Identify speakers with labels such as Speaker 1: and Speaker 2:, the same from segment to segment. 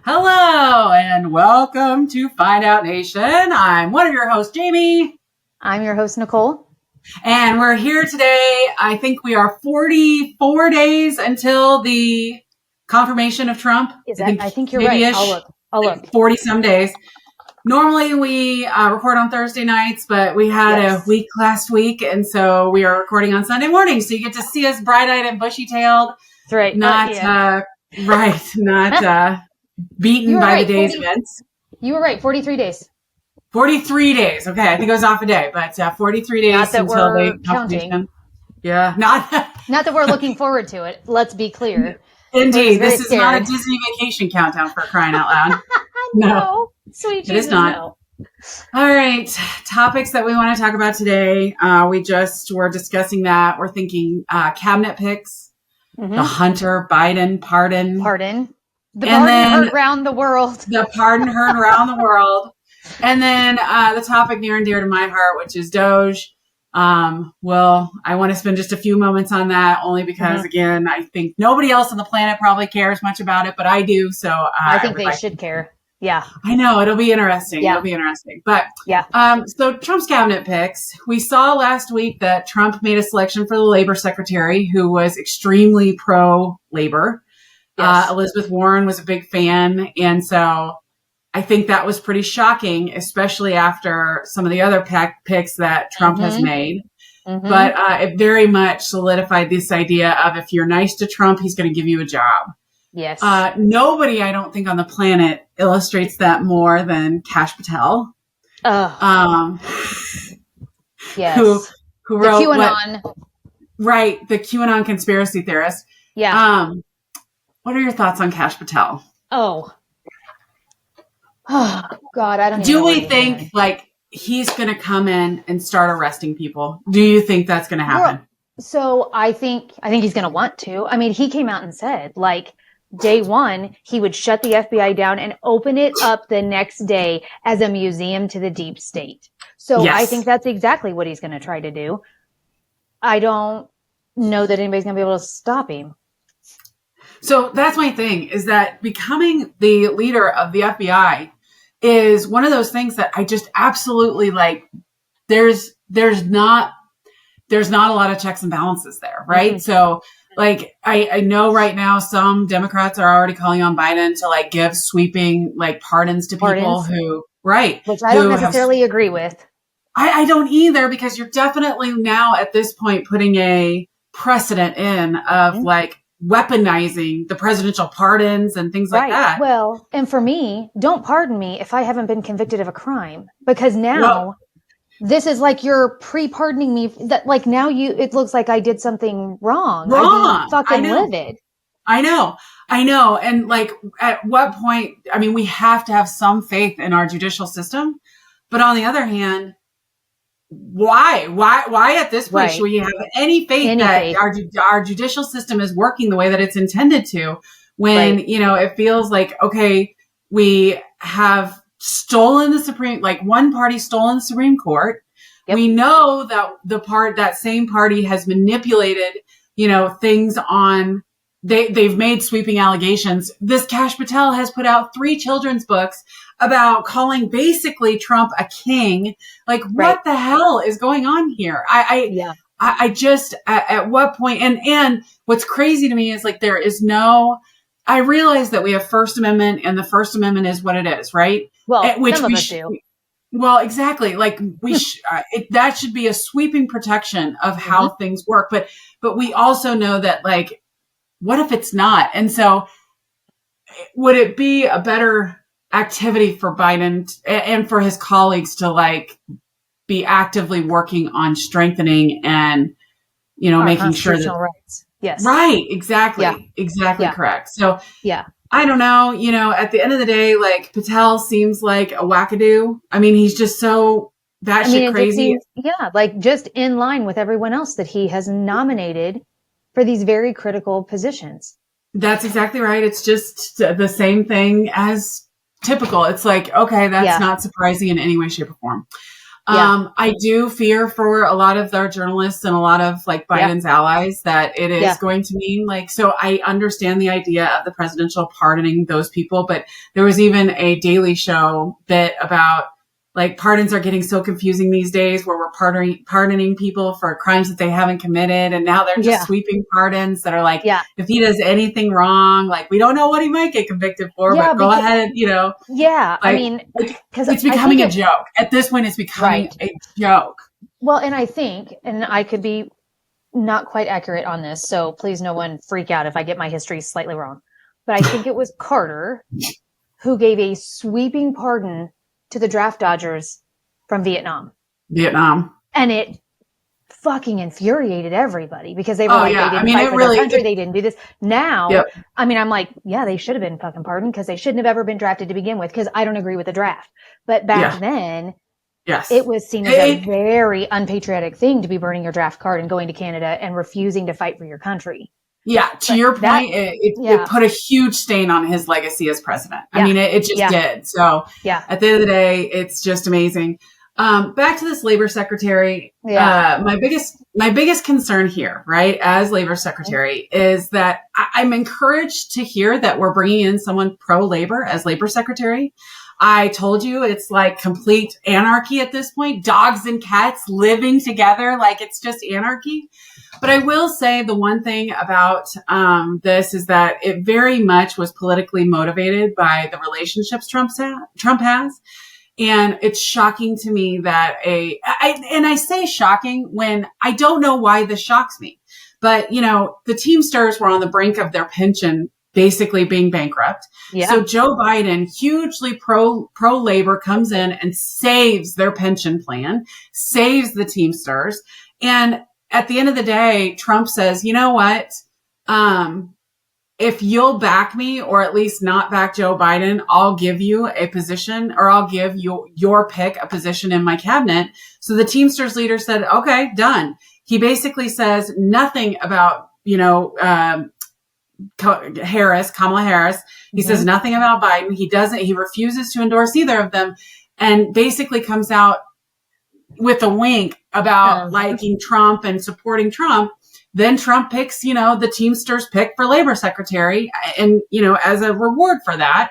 Speaker 1: Hello and welcome to Find Out Nation. I'm one of your hosts, Jamie.
Speaker 2: I'm your host, Nicole.
Speaker 1: And we're here today. I think we are 44 days until the confirmation of Trump.
Speaker 2: I think you're right. I'll look.
Speaker 1: 40 some days. Normally we record on Thursday nights, but we had a week last week. And so we are recording on Sunday morning. So you get to see us bright-eyed and bushy-tailed.
Speaker 2: That's right.
Speaker 1: Not beaten by the day's events.
Speaker 2: You were right. 43 days.
Speaker 1: 43 days. Okay. I think it was off a day, but 43 days
Speaker 2: not that
Speaker 1: until
Speaker 2: we're
Speaker 1: they
Speaker 2: counting.
Speaker 1: Yeah. Not
Speaker 2: that we're looking forward to it. Let's be clear.
Speaker 1: Indeed. This is not a Disney vacation countdown for crying out loud.
Speaker 2: No. Sweet Jesus,
Speaker 1: it is not.
Speaker 2: No.
Speaker 1: All right. Topics that we want to talk about today. We just were discussing that. We're thinking cabinet picks, the Hunter Biden pardon.
Speaker 2: The pardon heard around the world.
Speaker 1: The pardon heard around the world. And then the topic near and dear to my heart, which is DOGE. I want to spend just a few moments on that only because, again, I think nobody else on the planet probably cares much about it, but I do. So
Speaker 2: I think they should care. Yeah.
Speaker 1: I know. It'll be interesting.
Speaker 2: Yeah.
Speaker 1: It'll be interesting. But
Speaker 2: yeah.
Speaker 1: So Trump's cabinet picks. We saw last week that Trump made a selection for the labor secretary who was extremely pro-labor. Yes. Elizabeth Warren was a big fan. And so I think that was pretty shocking, especially after some of the other picks that Trump has made. But it very much solidified this idea of if you're nice to Trump, he's going to give you a job.
Speaker 2: Yes.
Speaker 1: Nobody, I don't think, on the planet illustrates that more than Kash Patel.
Speaker 2: Yes.
Speaker 1: Who wrote
Speaker 2: the QAnon.
Speaker 1: The QAnon conspiracy theorist.
Speaker 2: Yeah.
Speaker 1: What are your thoughts on Kash Patel?
Speaker 2: Oh God, I don't.
Speaker 1: Do we think he's going to come in and start arresting people? Do you think that's going to happen?
Speaker 2: Well, so I think he's going to want to. I mean, he came out and said day one, he would shut the FBI down and open it up the next day as a museum to the deep state. So yes. I think that's exactly what he's going to try to do. I don't know that anybody's going to be able to stop him.
Speaker 1: So that's my thing, is that becoming the leader of the FBI is one of those things that I just absolutely there's not a lot of checks and balances there, right? So I know right now some Democrats are already calling on Biden to give sweeping pardons to people who,
Speaker 2: which I don't necessarily agree with.
Speaker 1: I don't either, because you're definitely now at this point putting a precedent in of weaponizing the presidential pardons and things like that.
Speaker 2: Well, and for me, don't pardon me if I haven't been convicted of a crime, because now this is you're pre-pardoning me. That now it looks like I did something wrong. I'm fucking livid.
Speaker 1: I know. And at what point, I mean, we have to have some faith in our judicial system, but on the other hand, why at this point should we have any faith that our judicial system is working the way that it's intended to when, it feels okay, we have stolen the one party stolen the Supreme Court. Yep. We know that that same party has manipulated, things on, they've made sweeping allegations. This Kash Patel has put out 3 children's books about calling basically Trump a king. What the hell is going on here? I just, at what point, and what's crazy to me is there is I realize that we have First Amendment and the First Amendment is what it is, right?
Speaker 2: Well, some of us do.
Speaker 1: Well, exactly. That should be a sweeping protection of how things work. But we also know that what if it's not? And so would it be a better activity for Biden and for his colleagues to be actively working on strengthening and, making sure that
Speaker 2: rights. Yes.
Speaker 1: Right. Exactly. Yeah. Exactly. Yeah. Correct. So I don't know, at the end of the day, Patel seems like a wackadoo. I mean, he's just so batshit crazy.
Speaker 2: Just in line with everyone else that he has nominated for these very critical positions.
Speaker 1: That's exactly right. It's just the same thing as typical. It's okay, that's not surprising in any way, shape, or form. I do fear for a lot of their journalists and a lot of like Biden's allies that it is going to mean like, so I understand the idea of the presidential pardoning those people, but there was even a Daily Show bit about like pardons are getting so confusing these days where we're pardoning people for crimes that they haven't committed. And now they're just sweeping pardons that are like, if he does anything wrong, like we don't know what he might get convicted for, but go ahead,
Speaker 2: Yeah.
Speaker 1: Like,
Speaker 2: I mean,
Speaker 1: because it's becoming a joke. At this point, it's becoming a joke.
Speaker 2: Well, and I think, and I could be not quite accurate on this, so please no one freak out if I get my history slightly wrong. But I think it was Carter who gave a sweeping pardon to the draft dodgers from Vietnam. And it fucking infuriated everybody because they were they didn't fight for their country. They didn't do this. Now, I mean, I'm like, they should have been fucking pardoned because they shouldn't have ever been drafted to begin with because I don't agree with the draft. But back then, it was seen as a very unpatriotic thing to be burning your draft card and going to Canada and refusing to fight for your country.
Speaker 1: Yeah, to your point, it put a huge stain on his legacy as president. I mean, it just did. So at the end of the day, it's just amazing. Back to this labor secretary. My biggest concern here, right, as labor secretary is that I'm encouraged to hear that we're bringing in someone pro-labor as labor secretary. I told you it's like complete anarchy at this point, dogs and cats living together. Like it's just anarchy. But I will say the one thing about this is that it very much was politically motivated by the relationships Trump has. And it's shocking to me that I say shocking when I don't know why this shocks me. But, the Teamsters were on the brink of their pension basically being bankrupt. So Joe Biden, hugely pro-labor, comes in and saves their pension plan, saves the Teamsters. And at the end of the day, Trump says, you know what? If you'll back me or at least not back Joe Biden, I'll give you a position or I'll give you your pick a position in my cabinet. So the Teamsters leader said, okay, done. He basically says nothing about, Kamala Harris. He says nothing about Biden. He refuses to endorse either of them and basically comes out with a wink about liking Trump and supporting Trump. Then Trump picks, the Teamsters pick for labor secretary and, as a reward for that.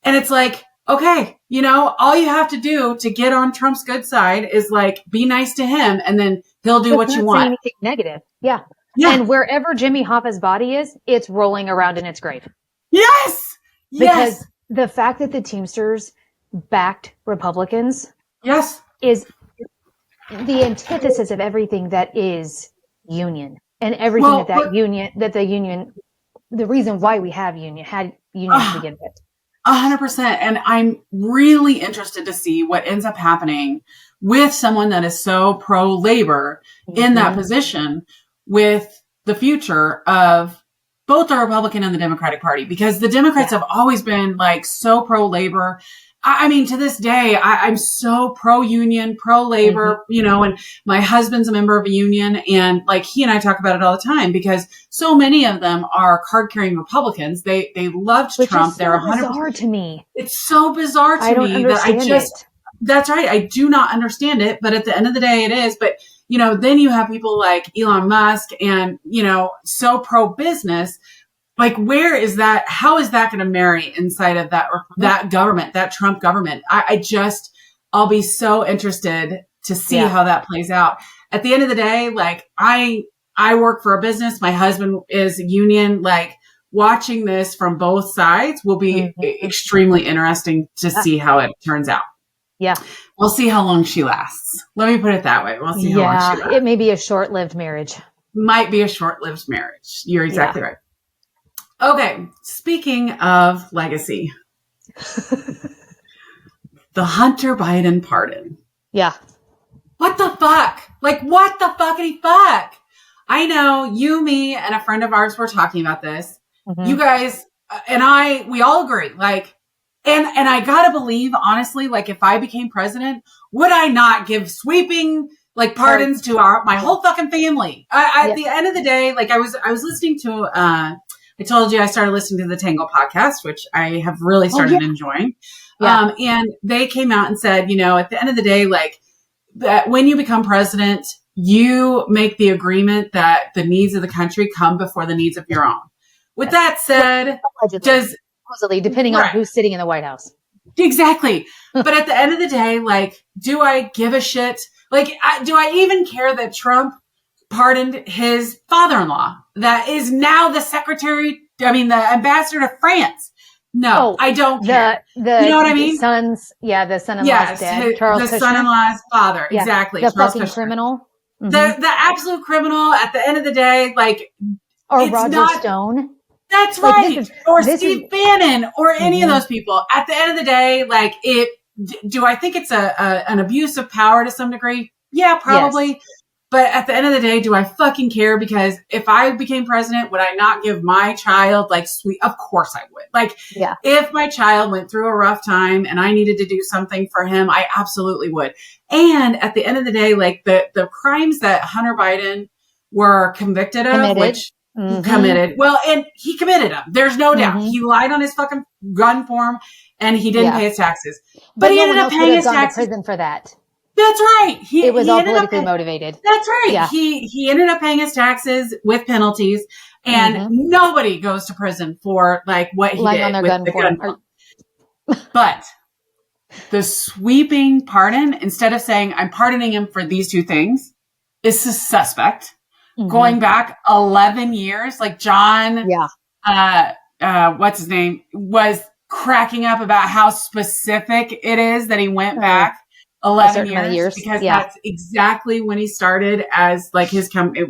Speaker 1: And it's like, okay, all you have to do to get on Trump's good side is like, be nice to him and then he'll do what you want.
Speaker 2: Anything negative. Yeah. And wherever Jimmy Hoffa's body is, it's rolling around in its grave.
Speaker 1: Yes.
Speaker 2: Because the fact that the Teamsters backed Republicans is the antithesis of everything that is union and everything the reason why we have unions to begin with.
Speaker 1: 100%. And I'm really interested to see what ends up happening with someone that is so pro-labor in that position with the future of both the Republican and the Democratic Party, because the Democrats have always been like so pro-labor. I mean, to this day, I'm so pro-union, pro-labor, and my husband's a member of a union and like he and I talk about it all the time because so many of them are card-carrying Republicans. They loved Trump. They're 100%.
Speaker 2: Bizarre to me.
Speaker 1: It's so bizarre to me that that's right. I do not understand it, but at the end of the day it is. But, then you have people like Elon Musk and, so pro-business. Like, where is that? How is that going to marry inside of that government, that Trump government? I'll be so interested to see how that plays out. At the end of the day, like I work for a business. My husband is union. Like watching this from both sides will be extremely interesting to see how it turns out.
Speaker 2: Yeah.
Speaker 1: We'll see how long she lasts. Let me put it that way. We'll see how long she lasts.
Speaker 2: It may be a short-lived marriage.
Speaker 1: Might be a short-lived marriage. You're exactly right. Okay, speaking of legacy, the Hunter Biden pardon.
Speaker 2: Yeah.
Speaker 1: What the fuck? Like, what the fuckity fuck? I know you, me, and a friend of ours were talking about this. You guys and we all agree. Like, and I gotta believe, honestly, like if I became president, would I not give sweeping like pardons to my whole fucking family? At the end of the day, like I was listening to I told you I started listening to the Tangle podcast, which I have really started enjoying. And they came out and said, at the end of the day, like that when you become president, you make the agreement that the needs of the country come before the needs of your own. With that said,
Speaker 2: supposedly, depending on who's sitting in the White House.
Speaker 1: Exactly. But at the end of the day, like, do I give a shit? Like, do I even care that Trump pardoned his father-in-law that is now the ambassador to France? No, I don't care. You know what I mean?
Speaker 2: The son-in-law's dead. Charles Kushner.
Speaker 1: The son-in-law's father. Yeah. Exactly.
Speaker 2: The
Speaker 1: Charles
Speaker 2: fucking
Speaker 1: Kushner.
Speaker 2: Criminal.
Speaker 1: Mm-hmm. The absolute criminal at the end of the day, like,
Speaker 2: or Roger Stone.
Speaker 1: That's right. Or Steve Bannon or any of those people. At the end of the day, like, do I think it's an abuse of power to some degree? Yeah, probably. Yes. But at the end of the day, do I fucking care? Because if I became president, would I not give my child sweet? Of course I would. Like, if my child went through a rough time and I needed to do something for him, I absolutely would. And at the end of the day, like the crimes that Hunter Biden were convicted of, which committed, well, and he committed them. There's no doubt. He lied on his fucking gun form and he didn't pay his taxes. But he ended up paying his taxes.
Speaker 2: To prison for that.
Speaker 1: That's right.
Speaker 2: It was all politically motivated.
Speaker 1: That's right. Yeah. He ended up paying his taxes with penalties, and nobody goes to prison for what he did
Speaker 2: on their
Speaker 1: with
Speaker 2: gun
Speaker 1: the
Speaker 2: form.
Speaker 1: gun form. But the sweeping pardon, instead of saying I'm pardoning him for these two things, is suspect. Going back 11 years, like John, what's his name, was cracking up about how specific it is that he went back 11 years because that's exactly when he started as his company.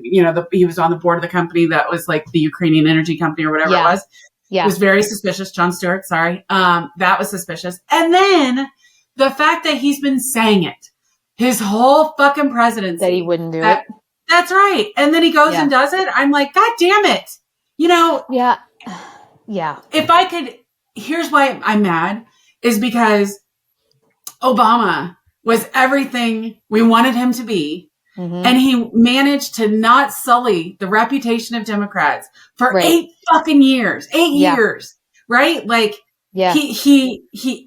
Speaker 1: He was on the board of the company that was the Ukrainian energy company or whatever it was. Yeah. It was very suspicious. John Stewart, sorry. That was suspicious. And then the fact that he's been saying it his whole fucking presidency.
Speaker 2: That he wouldn't do it.
Speaker 1: That's right. And then he goes and does it. I'm like, God damn it.
Speaker 2: Yeah.
Speaker 1: If I could, here's why I'm mad is because Obama was everything we wanted him to be. And he managed to not sully the reputation of Democrats for 8 fucking years, 8 years, right? Did he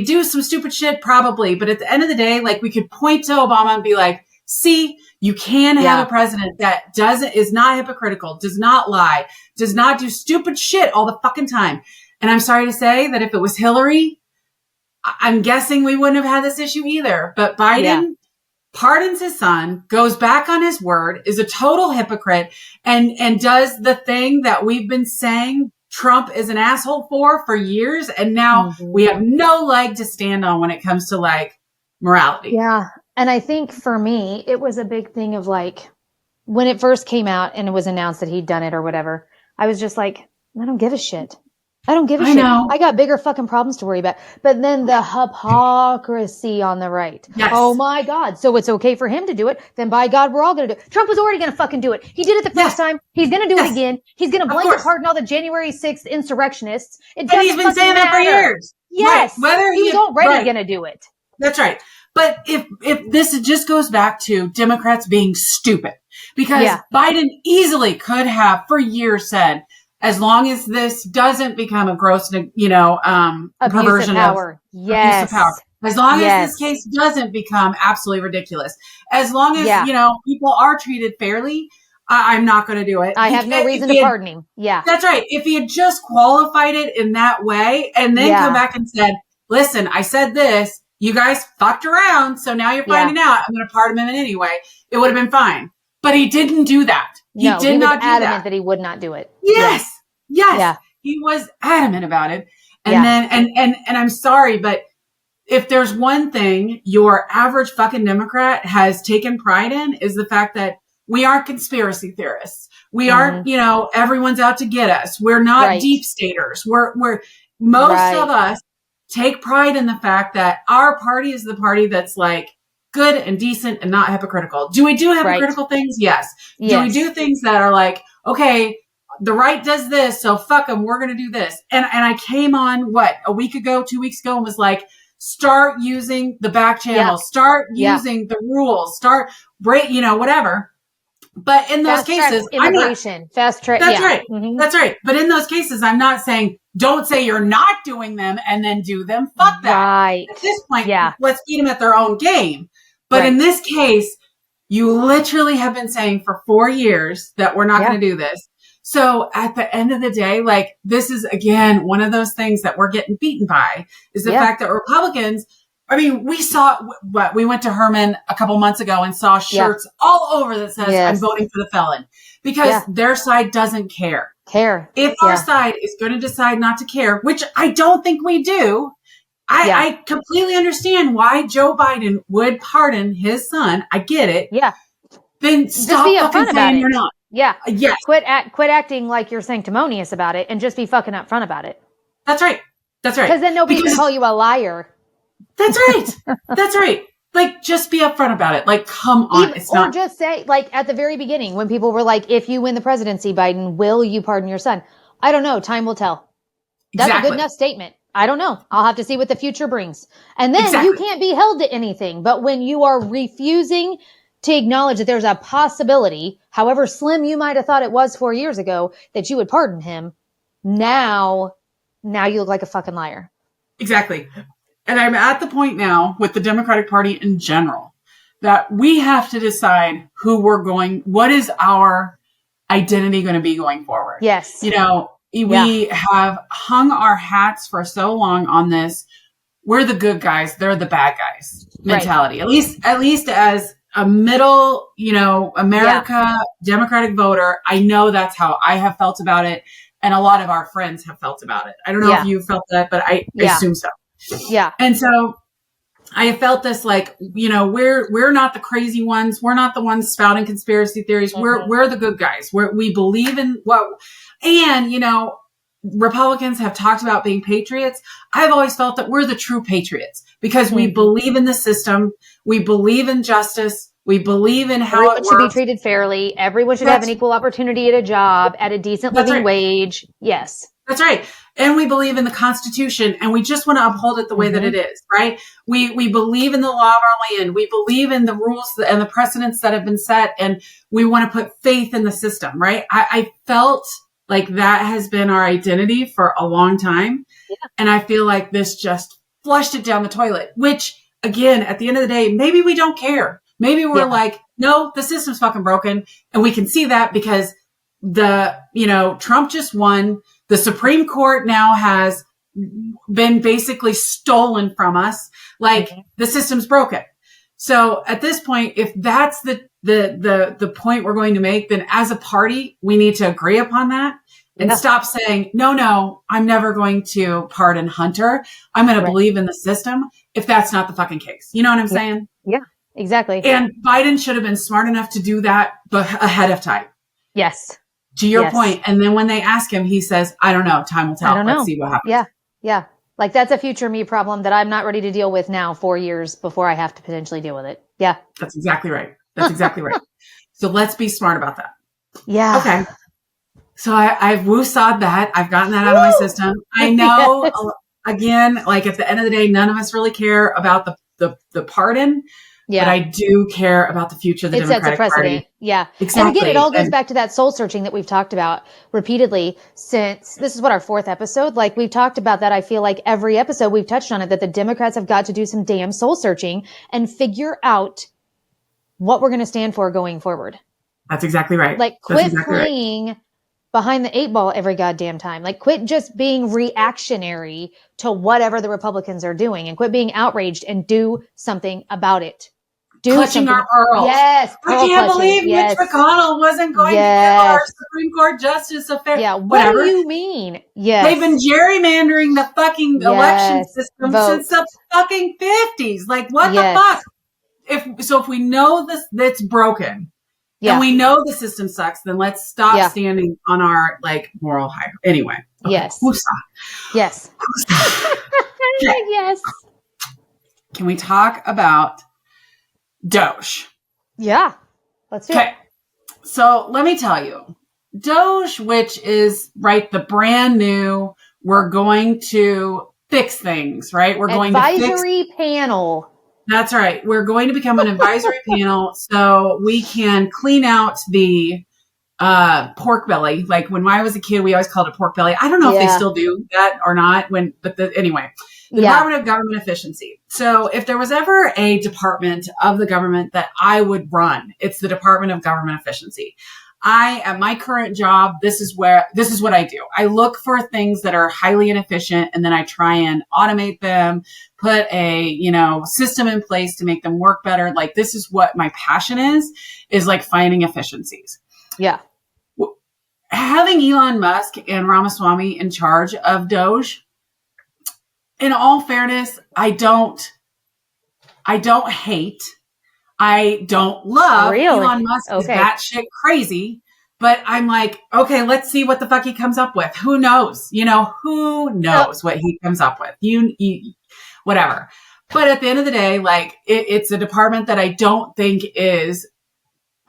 Speaker 1: do some stupid shit? Probably. But at the end of the day, we could point to Obama and be like, see, you can have a president that is not hypocritical, does not lie, does not do stupid shit all the fucking time. And I'm sorry to say that if it was Hillary, I'm guessing we wouldn't have had this issue either. But Biden pardons his son, goes back on his word, is a total hypocrite, and does the thing that we've been saying Trump is an asshole for years. And now we have no leg to stand on when it comes to morality.
Speaker 2: Yeah. And I think for me, it was a big thing of when it first came out and it was announced that he'd done it or whatever, I was just like, I don't give a shit. I don't give a shit.
Speaker 1: Know.
Speaker 2: I got bigger fucking problems to worry about. But then the hypocrisy on the right.
Speaker 1: Yes.
Speaker 2: Oh my God. So it's okay for him to do it. Then by God, we're all going to do it. Trump was already going to fucking do it. He did it the first time. He's going to do it again. He's going to blanket pardon all the January 6th insurrectionists.
Speaker 1: And he's been saying that for years.
Speaker 2: Yes.
Speaker 1: Right. Whether
Speaker 2: he was already going to do it.
Speaker 1: That's right. But if this just goes back to Democrats being stupid, because Biden easily could have for years said, as long as this doesn't become a gross, perversion
Speaker 2: of power.
Speaker 1: Abuse of power. As long as this case doesn't become absolutely ridiculous. As long as, people are treated fairly, I'm not going to do it.
Speaker 2: I have no reason to pardon him. Yeah.
Speaker 1: That's right. If he had just qualified it in that way and then come back and said, listen, I said this, you guys fucked around, so now you're finding out. I'm going to pardon him anyway. It would have been fine. But he didn't do that. He did not do that.
Speaker 2: Adamant that he would not do it.
Speaker 1: Yes. Yeah. He was adamant about it. And then, and I'm sorry, but if there's one thing your average fucking Democrat has taken pride in is the fact that we aren't conspiracy theorists. We aren't, everyone's out to get us. We're not deep staters. We're most of us take pride in the fact that our party is the party that's good and decent and not hypocritical. Do we do hypocritical things? Yes. Do we do things that are okay, the right does this, so fuck them, we're going to do this. And I came on, a week ago, 2 weeks ago, and was start using the back channel, start using the rules, start whatever. But in those cases,
Speaker 2: immigration, fast track.
Speaker 1: That's right. That's right. But in those cases, I'm not saying, don't say you're not doing them and then do them. Fuck that.
Speaker 2: Right.
Speaker 1: At this point, let's beat them at their own game. But in this case, you literally have been saying for 4 years that we're not going to do this. So at the end of the day, like, this is, again, one of those things that we're getting beaten by is the fact that Republicans, I mean, we went to Herman a couple months ago and saw shirts all over that says, I'm voting for the felon, because their side doesn't care. If our side is going to decide not to care, which I don't think we do, I completely understand why Joe Biden would pardon his son. I get it.
Speaker 2: Yeah.
Speaker 1: Then stop fucking saying you're not.
Speaker 2: Yeah.
Speaker 1: Yes.
Speaker 2: Quit acting like you're sanctimonious about it and just be fucking upfront about it.
Speaker 1: That's right.
Speaker 2: Because then nobody can call you a liar.
Speaker 1: That's right. That's right. Like, just be upfront about it. Like, come on.
Speaker 2: Or just say, like, at the very beginning, when people were like, if you win the presidency, Biden, will you pardon your son? I don't know. Time will tell. That's a good enough statement. I don't know. I'll have to see what the future brings. And then you can't be held to anything. But when you are refusing to acknowledge that there's a possibility, however slim you might have thought it was 4 years ago, that you would pardon him, now you look like a fucking liar.
Speaker 1: Exactly. And I'm at the point now with the Democratic Party in general that we have to decide what is our identity going to be going forward.
Speaker 2: Yes.
Speaker 1: You know, we have hung our hats for so long on this. We're the good guys. They're the bad guys mentality. Right. At least as a middle, America Democratic voter, I know that's how I have felt about it. And a lot of our friends have felt about it. I don't know if you felt that, but I assume so.
Speaker 2: Yeah.
Speaker 1: And so I felt this, like, we're not the crazy ones. We're not the ones spouting conspiracy theories. Mm-hmm. We're the good guys. We believe in Republicans have talked about being patriots. I've always felt that we're the true patriots because we believe in the system. We believe in justice. We believe in how
Speaker 2: everyone should be treated fairly. Everyone should have an equal opportunity at a job, at a decent living wage. Yes.
Speaker 1: That's right. And we believe in the Constitution, and we just want to uphold it the way that it is, right? We believe in the law of our land. We believe in the rules and the precedents that have been set, and we want to put faith in the system, right? I felt like that has been our identity for a long time. Yeah. And I feel like this just flushed it down the toilet, which, again, at the end of the day, maybe we don't care. Maybe we're like, no, the system's fucking broken. And we can see that because Trump just won. The Supreme Court now has been basically stolen from us. Like, the system's broken. So at this point, if that's the point we're going to make, then as a party, we need to agree upon that and stop saying, no, I'm never going to pardon Hunter. I'm going to believe in the system if that's not the fucking case. You know what I'm saying?
Speaker 2: Yeah, exactly.
Speaker 1: And Biden should have been smart enough to do that ahead of time.
Speaker 2: Yes.
Speaker 1: To your point. And then when they ask him, he says, I don't know. Time will tell. Let's see what happens.
Speaker 2: Yeah. Yeah. Like, that's a future me problem that I'm not ready to deal with now, 4 years before I have to potentially deal with it. Yeah.
Speaker 1: That's exactly right. That's exactly right. So let's be smart about that.
Speaker 2: Yeah.
Speaker 1: Okay. So I've woosawed that. I've gotten that out of my system. I know, again, like, at the end of the day, none of us really care about the pardon. Yeah. But I do care about the future of the Democratic Party.
Speaker 2: Yeah.
Speaker 1: Exactly.
Speaker 2: And again, it all goes back to that soul searching that we've talked about repeatedly since this is our 4th episode. Like, we've talked about that. I feel like every episode we've touched on it, that the Democrats have got to do some damn soul searching and figure out what we're going to stand for going forward.
Speaker 1: That's exactly right.
Speaker 2: Like, quit playing behind the 8 ball every goddamn time. Like, quit just being reactionary to whatever the Republicans are doing and quit being outraged and do something about it.
Speaker 1: Clutching our pearls.
Speaker 2: Yes.
Speaker 1: I can't believe Mitch McConnell wasn't going to give our Supreme Court justice a fair.
Speaker 2: Yeah. What do you mean? Yes.
Speaker 1: They've been gerrymandering the fucking election system since the fucking 50s. Like, what the fuck? If we know that's broken and we know the system sucks, then let's stop standing on our, like, moral high. Anyway. Okay.
Speaker 2: Yes. Yes.
Speaker 1: Okay.
Speaker 2: Yes.
Speaker 1: Can we talk about DOGE?
Speaker 2: Yeah. Let's do it.
Speaker 1: So let me tell you, DOGE, which is, the brand new, we're going to fix things, right? We're going to
Speaker 2: advisory panel.
Speaker 1: That's right. We're going to become an advisory panel so we can clean out the pork belly. Like, when I was a kid, we always called it pork belly. I don't know if they still do that or not. Anyway. The Department of Government Efficiency. So if there was ever a department of the government that I would run, it's the Department of Government Efficiency. At my current job, this is what I do. I look for things that are highly inefficient, and then I try and automate them, put a, system in place to make them work better. Like, this is what my passion is like finding efficiencies.
Speaker 2: Yeah.
Speaker 1: Having Elon Musk and Ramaswamy in charge of DOGE, in all fairness, I don't hate, I don't love Elon Musk is batshit crazy, but I'm like, okay, let's see what the fuck he comes up with. Who knows? Who knows what he comes up with? Whatever. But at the end of the day, like, it's a department that I don't think is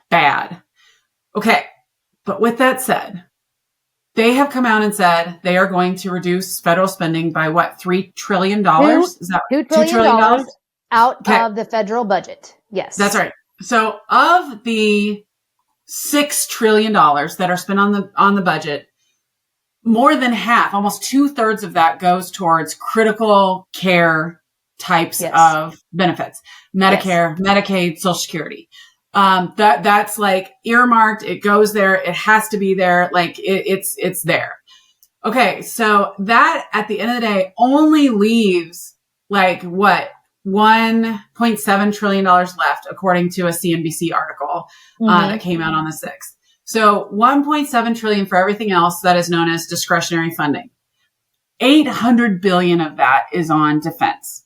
Speaker 1: bad. Okay. But with that said, they have come out and said they are going to reduce federal spending by what, $3 trillion? Is that
Speaker 2: $2 trillion out of the federal budget? Yes.
Speaker 1: That's right. So of the $6 trillion that are spent on the budget, more than half, almost 2/3 of that goes towards critical care types of benefits. Medicare, Medicaid, Social Security. That's like earmarked. It goes there. It has to be there. Like it's there. Okay. So that at the end of the day only leaves like what, $1.7 trillion left, according to a CNBC article, that came out on the 6th. So 1.7 trillion for everything else that is known as discretionary funding. 800 billion of that is on defense.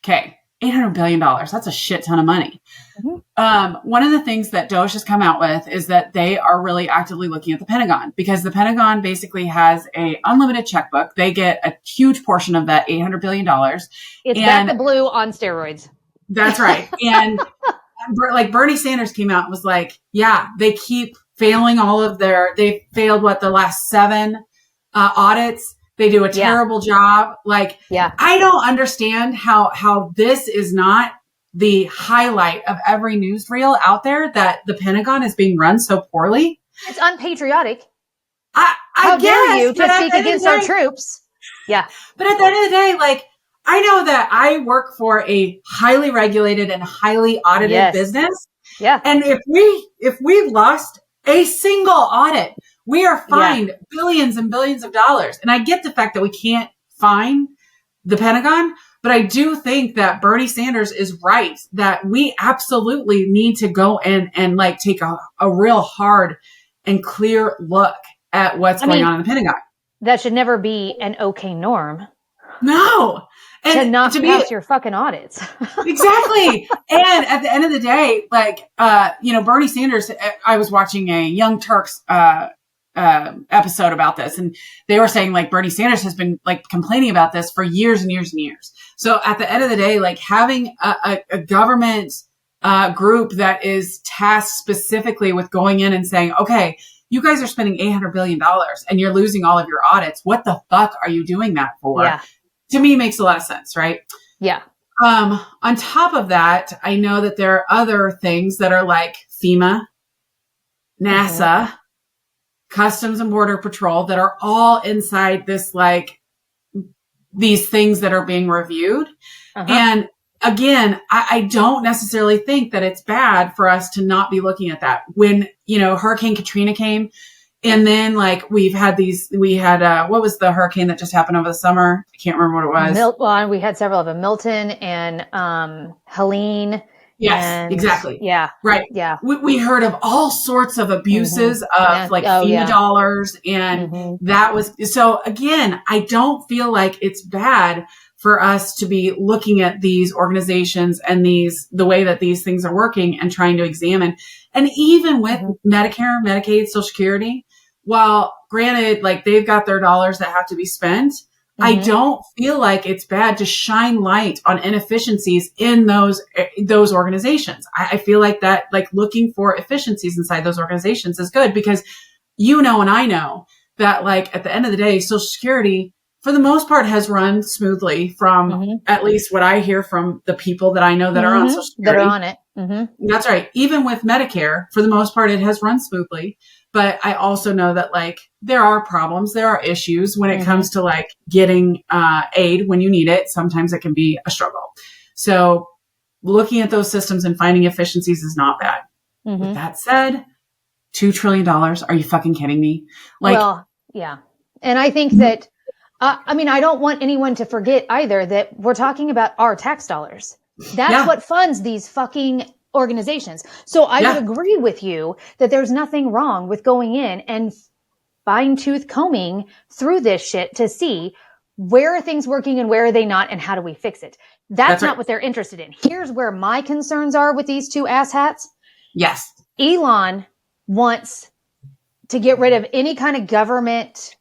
Speaker 1: Okay. $800 billion. That's a shit ton of money. One of the things that DOGE has come out with is that they are really actively looking at the Pentagon, because the Pentagon basically has a unlimited checkbook. They get a huge portion of that $800 billion.
Speaker 2: It's back to blue on steroids.
Speaker 1: That's right. And like Bernie Sanders came out and was like, yeah, they keep failing they failed the last 7 audits. They do a terrible job. Like, I don't understand how this is not the highlight of every newsreel out there, that the Pentagon is being run so poorly.
Speaker 2: It's unpatriotic.
Speaker 1: How
Speaker 2: dare you to speak against our troops? Yeah.
Speaker 1: But at the end of the day, like, I know that I work for a highly regulated and highly audited business.
Speaker 2: Yeah.
Speaker 1: And if we lost a single audit, we are fined billions and billions of dollars. And I get the fact that we can't fine the Pentagon, but I do think that Bernie Sanders is right, that we absolutely need to go and like take a real hard and clear look at what's going on in the Pentagon.
Speaker 2: That should never be an okay norm.
Speaker 1: No. And
Speaker 2: to not pass your fucking audits.
Speaker 1: Exactly. And at the end of the day, like, Bernie Sanders, I was watching a Young Turks, episode about this, and they were saying like Bernie Sanders has been like complaining about this for years and years and years. So at the end of the day, like having a government group that is tasked specifically with going in and saying, okay, you guys are spending $800 billion and you're losing all of your audits. What the fuck are you doing that for?
Speaker 2: Yeah.
Speaker 1: To me, makes a lot of sense, right?
Speaker 2: Yeah.
Speaker 1: On top of that, I know that there are other things that are like FEMA, NASA, Customs and Border Patrol, that are all inside this, like, these things that are being reviewed. And again, I don't necessarily think that it's bad for us to not be looking at that. When, Hurricane Katrina came, and then like we had what was the hurricane that just happened over the summer? I can't remember what it was.
Speaker 2: We had several of them, Milton and Helene.
Speaker 1: Yes, exactly.
Speaker 2: Yeah.
Speaker 1: Right.
Speaker 2: Yeah.
Speaker 1: We heard of all sorts of abuses of like FEMA dollars. And that was, so again, I don't feel like it's bad for us to be looking at these organizations and the way that these things are working and trying to examine. And even with Medicare, Medicaid, Social Security, while granted, like they've got their dollars that have to be spent, I don't feel like it's bad to shine light on inefficiencies in those organizations. I feel like that, like looking for efficiencies inside those organizations is good, because and I know that like at the end of the day, Social Security, for the most part, has run smoothly from at least what I hear from the people that I know that are on Social Security.
Speaker 2: That are on it.
Speaker 1: That's right. Even with Medicare, for the most part, it has run smoothly. But I also know that like there are problems, there are issues when it comes to like getting aid when you need it. Sometimes it can be a struggle. So looking at those systems and finding efficiencies is not bad. With that said, $2 trillion. Are you fucking kidding me? Like,
Speaker 2: well, yeah. And I think that, I mean, I don't want anyone to forget either that we're talking about our tax dollars. That's what funds these fucking organizations. So I would agree with you that there's nothing wrong with going in and fine tooth combing through this shit to see where are things working and where are they not and how do we fix it. That's not what they're interested in. Here's where my concerns are with these two asshats.
Speaker 1: Yes.
Speaker 2: Elon wants to get rid of any kind of government.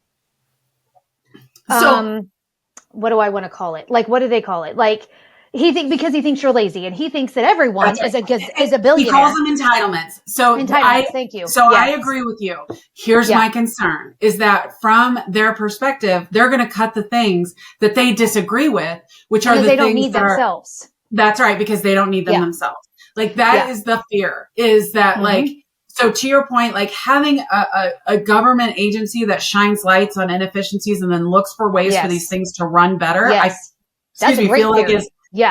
Speaker 2: What do I want to call it? Like, what do they call it? Like, because he thinks you're lazy and he thinks that everyone is a billionaire.
Speaker 1: He calls them entitlements. So
Speaker 2: thank you.
Speaker 1: So I agree with you. Here's my concern is that from their perspective, they're going to cut the things that they disagree with, which are the things
Speaker 2: they don't need themselves.
Speaker 1: That's right. Because they don't need them themselves. Like that is the fear is that like, so to your point, like having a government agency that shines lights on inefficiencies and then looks for ways for these things to run better.
Speaker 2: That's a great theory.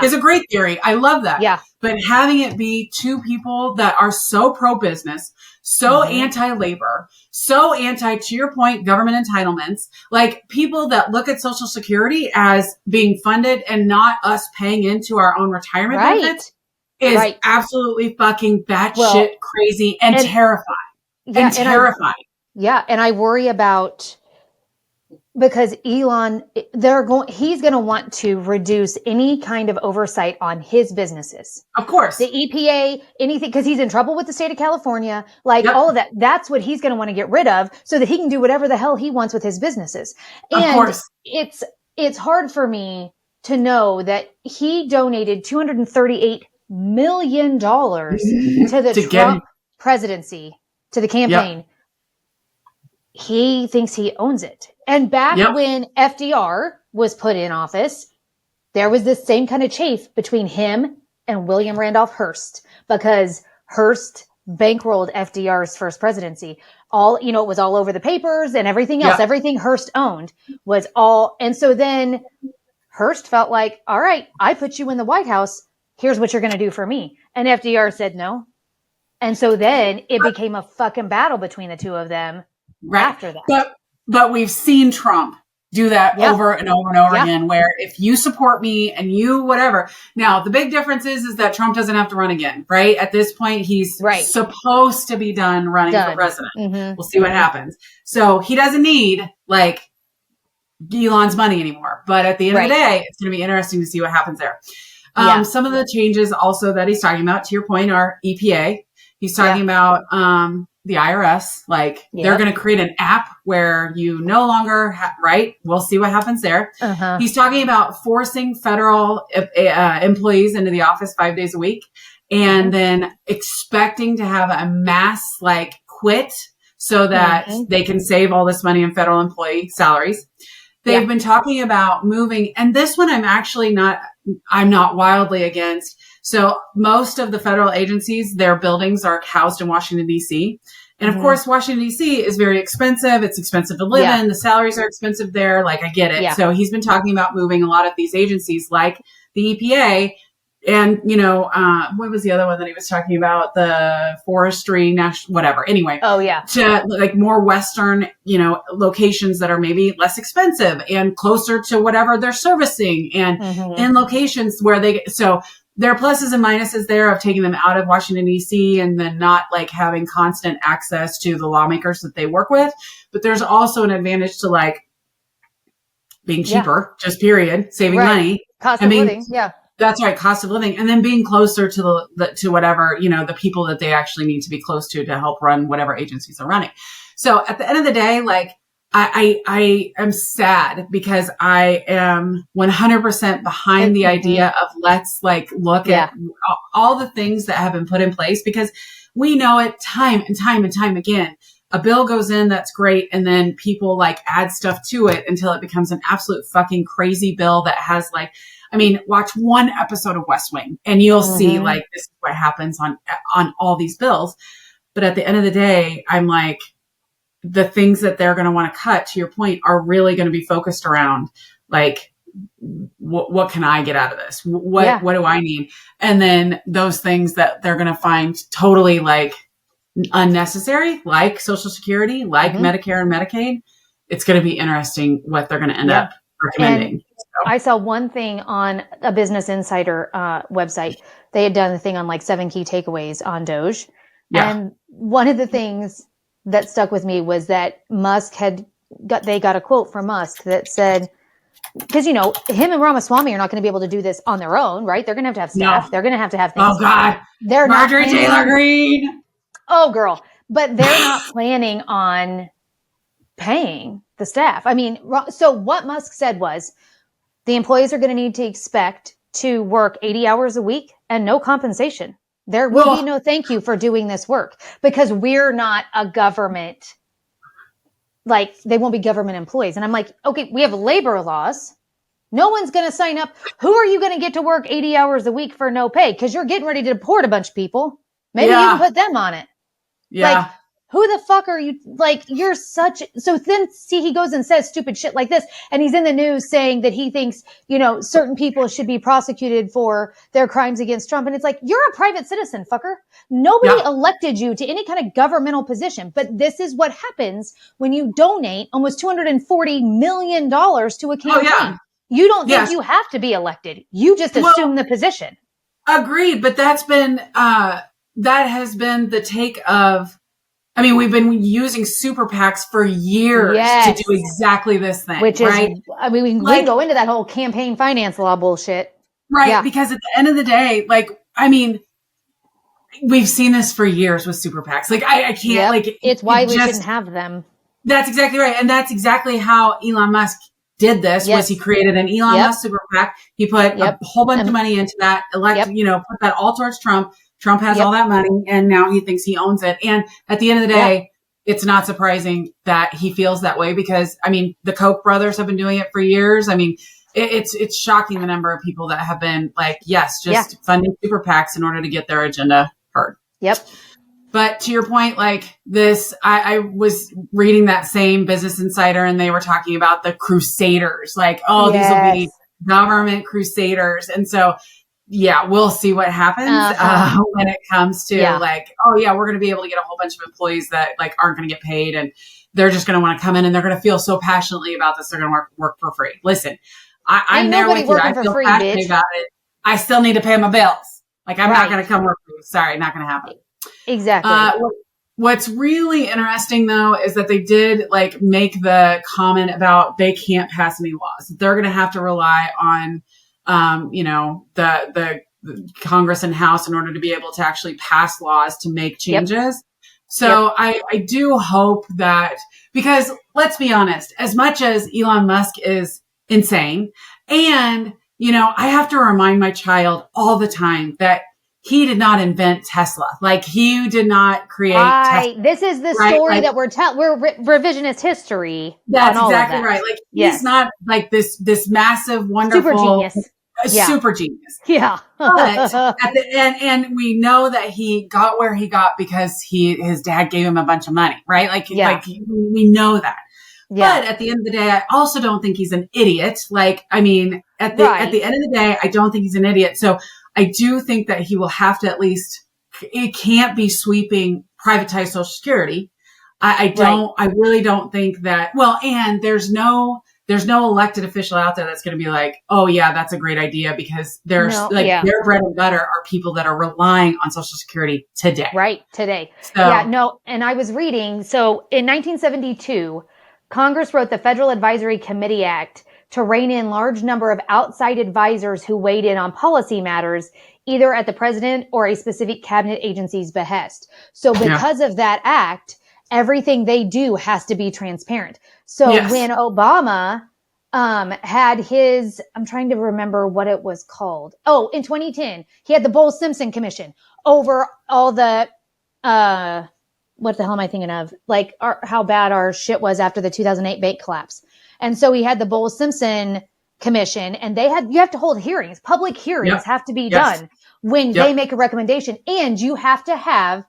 Speaker 1: Is a great theory. I love that.
Speaker 2: Yeah.
Speaker 1: But having it be two people that are so pro-business, so anti-labor, so to your point, government entitlements, like people that look at Social Security as being funded and not us paying into our own retirement benefits is absolutely fucking batshit crazy and terrifying. And terrifying.
Speaker 2: And I worry about, because Elon, he's going to want to reduce any kind of oversight on his businesses.
Speaker 1: Of course.
Speaker 2: The EPA, anything, because he's in trouble with the state of California, like all of that. That's what he's going to want to get rid of so that he can do whatever the hell he wants with his businesses. And
Speaker 1: of course.
Speaker 2: It's hard for me to know that he donated $238 million to the Trump presidency, to the campaign. Yep. He thinks he owns it. And back when FDR was put in office, there was this same kind of chafe between him and William Randolph Hearst, because Hearst bankrolled FDR's first presidency. It was all over the papers and everything else. Everything Hearst owned was all. And so then Hearst felt like, all right, I put you in the White House. Here's what you're going to do for me. And FDR said no. And so then it became a fucking battle between the two of them after that.
Speaker 1: But we've seen Trump do that over and over and over again, where if you support me and you whatever. Now, the big difference is that Trump doesn't have to run again, right? At this point, he's supposed to be done running for president. We'll see what happens. So he doesn't need like Elon's money anymore. But at the end of the day, it's going to be interesting to see what happens there. Some of the changes also that he's talking about, to your point, are EPA. He's talking about the IRS. Like they're going to create an app where you no longer, we'll see what happens there. He's talking about forcing federal employees into the office 5 days a week and then expecting to have a mass like quit so that they can save all this money in federal employee salaries. They've been talking about moving, and this one I'm not wildly against. So most of the federal agencies, their buildings are housed in Washington, D.C. And of course, Washington, D.C. is very expensive. It's expensive to live in. The salaries are expensive there. Like, I get it. Yeah. So he's been talking about moving a lot of these agencies like the EPA. And, what was the other one that he was talking about? The forestry, national, whatever. Anyway.
Speaker 2: Oh, yeah.
Speaker 1: To like more Western, locations that are maybe less expensive and closer to whatever they're servicing and in locations where so there are pluses and minuses there of taking them out of Washington, D.C. and then not like having constant access to the lawmakers that they work with. But there's also an advantage to like being cheaper, just period, saving money.
Speaker 2: Cost of living. Yeah.
Speaker 1: That's right. Cost of living. And then being closer to to whatever, the people that they actually need to be close to help run whatever agencies are running. So at the end of the day, like I am sad because I am 100% behind the idea of let's like look at all the things that have been put in place, because we know it time and time and time again. A bill goes in, that's great. And then people like add stuff to it until it becomes an absolute fucking crazy bill that has like, watch one episode of West Wing and you'll see like this is what happens on all these bills. But at the end of the day, I'm like, the things that they're going to want to cut, to your point, are really going to be focused around like, what can I get out of this? What do I need? And then those things that they're going to find totally like unnecessary, like Social Security, like Medicare and Medicaid. It's going to be interesting what they're going to end up recommending.
Speaker 2: I saw one thing on a Business Insider website. They had done a thing on like 7 key takeaways on DOGE. Yeah. And one of the things that stuck with me was that Musk they got a quote from Musk that said, because, him and Ramaswamy are not going to be able to do this on their own, right? They're going to have staff. No. They're going to have things.
Speaker 1: Oh, God.
Speaker 2: They're
Speaker 1: Marjorie Taylor Greene.
Speaker 2: Oh, girl. But they're not planning on paying the staff. I mean, so what Musk said was the employees are going to need to expect to work 80 hours a week and no compensation. There will be no thank you for doing this work because we're not a government. Like, they won't be government employees. And I'm like, okay, we have labor laws. No one's going to sign up. Who are you going to get to work 80 hours a week for no pay? Because you're getting ready to deport a bunch of people. Maybe you can put them on it.
Speaker 1: Yeah.
Speaker 2: Like, who the fuck are you? Like, you're such. So then, see, he goes and says stupid shit like this. And he's in the news saying that he thinks, certain people should be prosecuted for their crimes against Trump. And it's like, you're a private citizen, fucker. Nobody elected you to any kind of governmental position. But this is what happens when you donate almost $240 million to a campaign. Oh, yeah. You don't think you have to be elected. You just assume the position.
Speaker 1: Agreed. But that has been the take of, I mean, we've been using super PACs for years to do exactly this thing,
Speaker 2: which
Speaker 1: right?
Speaker 2: Is, I mean, we can go into that whole campaign finance law bullshit.
Speaker 1: Right. Yeah. Because at the end of the day, like, I mean, we've seen this for years with super PACs. Like, I can't, like,
Speaker 2: it's why we shouldn't have them.
Speaker 1: That's exactly right. And that's exactly how Elon Musk did this, was he created an Elon Musk super PAC. He put a whole bunch of money into that, put that all towards Trump. Trump has all that money and now he thinks he owns it. And at the end of the day, it's not surprising that he feels that way because, I mean, the Koch brothers have been doing it for years. I mean, it's shocking the number of people that have been like, funding super PACs in order to get their agenda heard.
Speaker 2: Yep.
Speaker 1: But to your point, like this, I was reading that same Business Insider and they were talking about the crusaders, like, these will be government crusaders. And so, we'll see what happens when it comes to we're going to be able to get a whole bunch of employees that like aren't going to get paid and they're just going to want to come in and they're going to feel so passionately about this. They're going to work for free. Listen, I'm there with you. I feel passionate about it. I still need to pay my bills. Like I'm not going to come work for you. Sorry, not going to happen.
Speaker 2: Exactly.
Speaker 1: What's really interesting though is that they did like make the comment about they can't pass any laws. They're going to have to rely on the Congress and House in order to be able to actually pass laws to make changes. Yep. So I do hope that, because let's be honest, as much as Elon Musk is insane, and, I have to remind my child all the time that he did not invent Tesla. Like he did not create Tesla.
Speaker 2: This is the story that we're revisionist history.
Speaker 1: That's exactly right. Like he's not like this massive, wonderful,
Speaker 2: super genius.
Speaker 1: Super genius.
Speaker 2: Yeah.
Speaker 1: But at the end, and we know that he got where he got because his dad gave him a bunch of money, right? Like we know that. Yeah. But at the end of the day, I also don't think he's an idiot. Like, I mean, at the end of the day, I don't think he's an idiot. So I do think that he will have to it can't be sweeping privatized Social Security. I really don't think that, and there's no elected official out there that's going to be like, oh yeah, that's a great idea because their bread and butter are people that are relying on Social Security today.
Speaker 2: Right. Today. So, and I was reading, so in 1972, Congress wrote the Federal Advisory Committee Act to rein in large number of outside advisors who weighed in on policy matters, either at the president or a specific cabinet agency's behest. So because of that act, everything they do has to be transparent. So when Obama had his, I'm trying to remember what it was called. Oh, in 2010, he had the Bowles-Simpson Commission over all the, what the hell am I thinking of? Like how bad our shit was after the 2008 bank collapse. And so he had the Bowles-Simpson Commission, and you have to hold hearings. Public hearings have to be done when they make a recommendation, and you have to have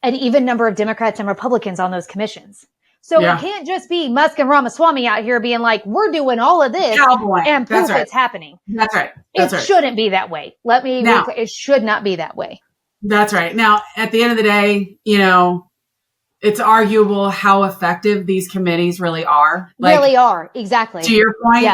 Speaker 2: an even number of Democrats and Republicans on those commissions. So it can't just be Musk and Ramaswamy out here being like, we're doing all of this and proof it's happening.
Speaker 1: That's right.
Speaker 2: It shouldn't be that way. Let me be clear. It should not be that way.
Speaker 1: That's right. Now, at the end of the day, you know, it's arguable how effective these committees really are.
Speaker 2: Really are. Exactly.
Speaker 1: To your point,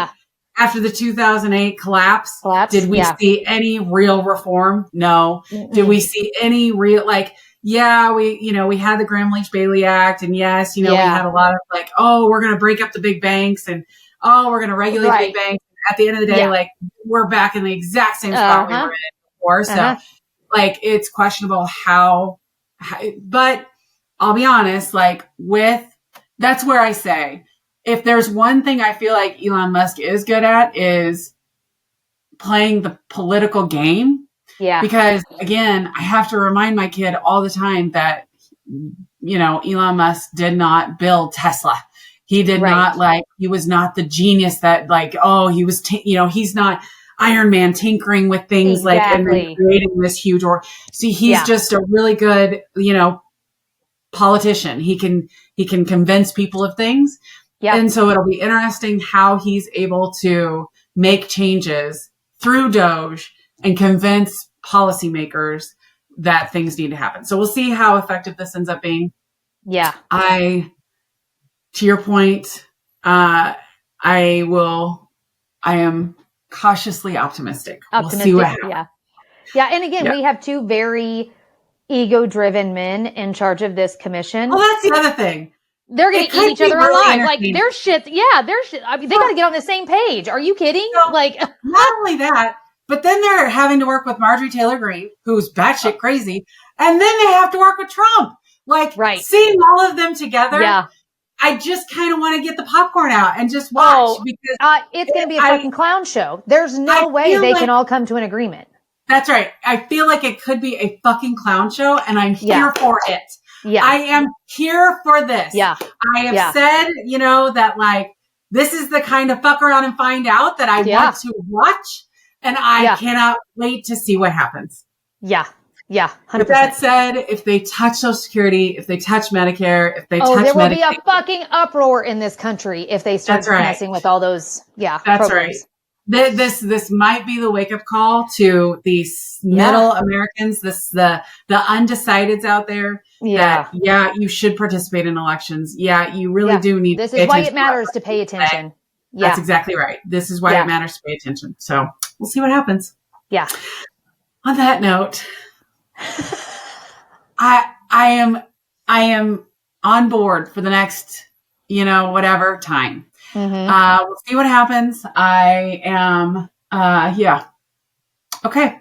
Speaker 1: after the 2008 collapse, did we see any real reform? No. Mm-mm. Did we see any real, like, we had the Gramm-Leach-Bailey Act, and yes, we had a lot of like, oh, we're going to break up the big banks, and oh, we're going to regulate the big banks. At the end of the day, like, we're back in the exact same spot we were in before. So, like, it's questionable how, but I'll be honest, like, that's where I say, if there's one thing I feel like Elon Musk is good at, is playing the political game. Yeah. Because again, I have to remind my kid all the time that, Elon Musk did not build Tesla. He did not he was not the genius that he was, he's not Iron Man tinkering with things and then creating this huge, he's just a really good, politician. He can convince people of things. Yeah. And so it'll be interesting how he's able to make changes through DOGE and convince policymakers that things need to happen. So we'll see how effective this ends up being. Yeah. To your point, I am cautiously optimistic. We'll see what happens.
Speaker 2: Yeah. Yeah. And again, we have two very ego-driven men in charge of this commission.
Speaker 1: Well, that's the other thing.
Speaker 2: They're going to eat each other alive. Like, their shit. Yeah, their shit. I mean, they got to get on the same page. Are you kidding?
Speaker 1: So, not only that, but then they're having to work with Marjorie Taylor Greene, who's batshit crazy. And then they have to work with Trump. Seeing all of them together. Yeah. I just kind of want to get the popcorn out and just watch because
Speaker 2: it's going to be a fucking clown show. There's no way they can all come to an agreement.
Speaker 1: That's right. I feel like it could be a fucking clown show, and I'm here for it. Yeah. I am here for this. Yeah. I have said, that this is the kind of fuck around and find out that I want to watch, and I cannot wait to see what happens.
Speaker 2: Yeah. Yeah. 100%.
Speaker 1: With that said, if they touch Social Security, if they touch Medicare, if they touch
Speaker 2: there will be a fucking uproar in this country if they start messing with all those, that's programs.
Speaker 1: Right. This might be the wake up call to these middle Americans, the undecideds out there. Yeah. That, you should participate in elections. Yeah, you really do need.
Speaker 2: This is why it matters to pay attention.
Speaker 1: Yeah. That's exactly right. This is why it matters to pay attention. So we'll see what happens.
Speaker 2: Yeah.
Speaker 1: On that note, I am on board for the next, whatever time. Mm-hmm. We'll see what happens. I am, Okay.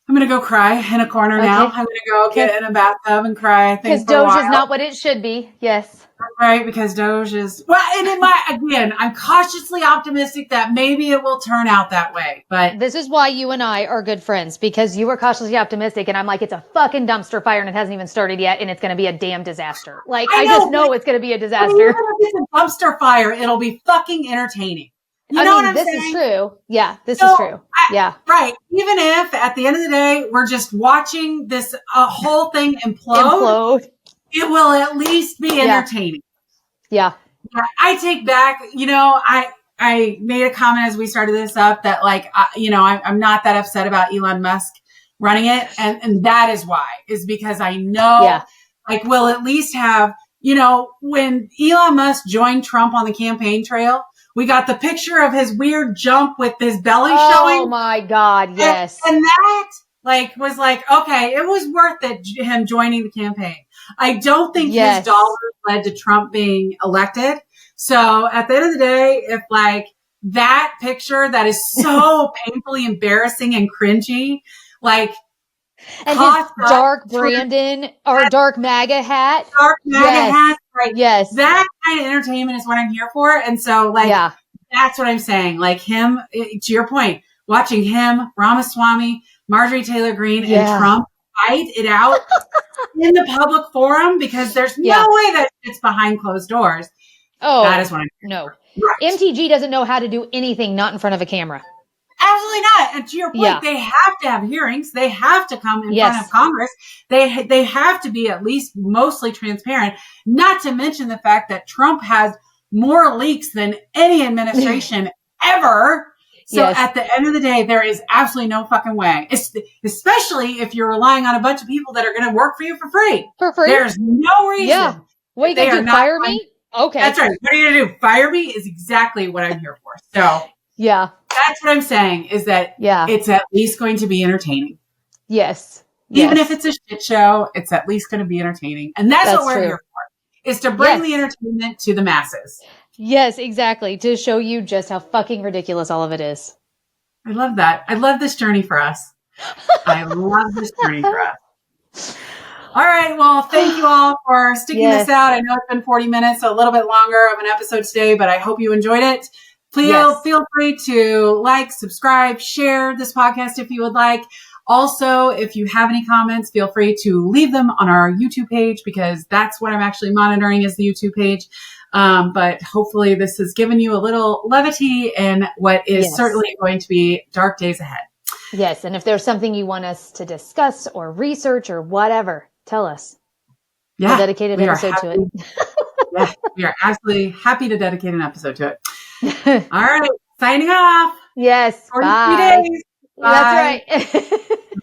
Speaker 1: I'm going to go cry in a corner now. I'm going to go get in a bathtub and cry. I think
Speaker 2: because DOGE is not what it should be. Yes.
Speaker 1: Right. Because DOGE is, I'm cautiously optimistic that maybe it will turn out that way. But
Speaker 2: this is why you and I are good friends, because you were cautiously optimistic and I'm like, it's a fucking dumpster fire and it hasn't even started yet. And it's going to be a damn disaster. I just know it's going to be a disaster.
Speaker 1: Even if it's a dumpster fire, it'll be fucking entertaining. You know what I'm saying?
Speaker 2: This is true. Yeah, this is true.
Speaker 1: Right. Even if at the end of the day, we're just watching this whole thing implode, it will at least be entertaining.
Speaker 2: Yeah.
Speaker 1: I take back, I made a comment as we started this up that I'm not that upset about Elon Musk running it. And that is why, is because I know we'll at least have, when Elon Musk joined Trump on the campaign trail, we got the picture of his weird jump with his belly showing.
Speaker 2: Oh my God, yes.
Speaker 1: And that was okay, it was worth it, him joining the campaign. I don't think his dollars led to Trump being elected. So at the end of the day, if that picture that is so painfully embarrassing and cringy,
Speaker 2: and his dark Brandon or dark MAGA hat.
Speaker 1: Dark MAGA hat. Right. Yes. That kind of entertainment is what I'm here for. And so that's what I'm saying. Him, to your point, watching him, Ramaswamy, Marjorie Taylor Greene, and Trump fight it out in the public forum, because there's no way that it's behind closed doors. Oh, that is what I'm
Speaker 2: no. Right. MTG doesn't know how to do anything not in front of a camera.
Speaker 1: Absolutely Absolutely not. And to your point, they have to have hearings. They have to come in front of Congress. They have to be at least mostly transparent, not to mention the fact that Trump has more leaks than any administration ever. So at the end of the day, there is absolutely no fucking way, especially if you're relying on a bunch of people that are going to work for you for free. There's no reason.
Speaker 2: Yeah. What are you going to do? Fire me? Okay.
Speaker 1: That's right. What are you going to do? Fire me is exactly what I'm here for. So that's what I'm saying is that it's at least going to be entertaining.
Speaker 2: Yes.
Speaker 1: Even if it's a shit show, it's at least going to be entertaining. And that's what we're here for, is to bring the entertainment to the masses.
Speaker 2: Yes, exactly. To show you just how fucking ridiculous all of it is.
Speaker 1: I love that. I love this journey for us. I love this journey for us. All right. Well, thank you all for sticking this out. I know it's been 40 minutes, so a little bit longer of an episode today, but I hope you enjoyed it. Please feel free to like, subscribe, share this podcast if you would like. Also, if you have any comments, feel free to leave them on our YouTube page, because that's what I'm actually monitoring, is the YouTube page. But hopefully this has given you a little levity in what is certainly going to be dark days ahead.
Speaker 2: Yes. And if there's something you want us to discuss or research or whatever, tell us.
Speaker 1: Yeah.
Speaker 2: We'll dedicate an episode to it.
Speaker 1: We are absolutely happy to dedicate an episode to it. All right. Signing off.
Speaker 2: Yes.
Speaker 1: 43 days. Bye.
Speaker 2: That's right.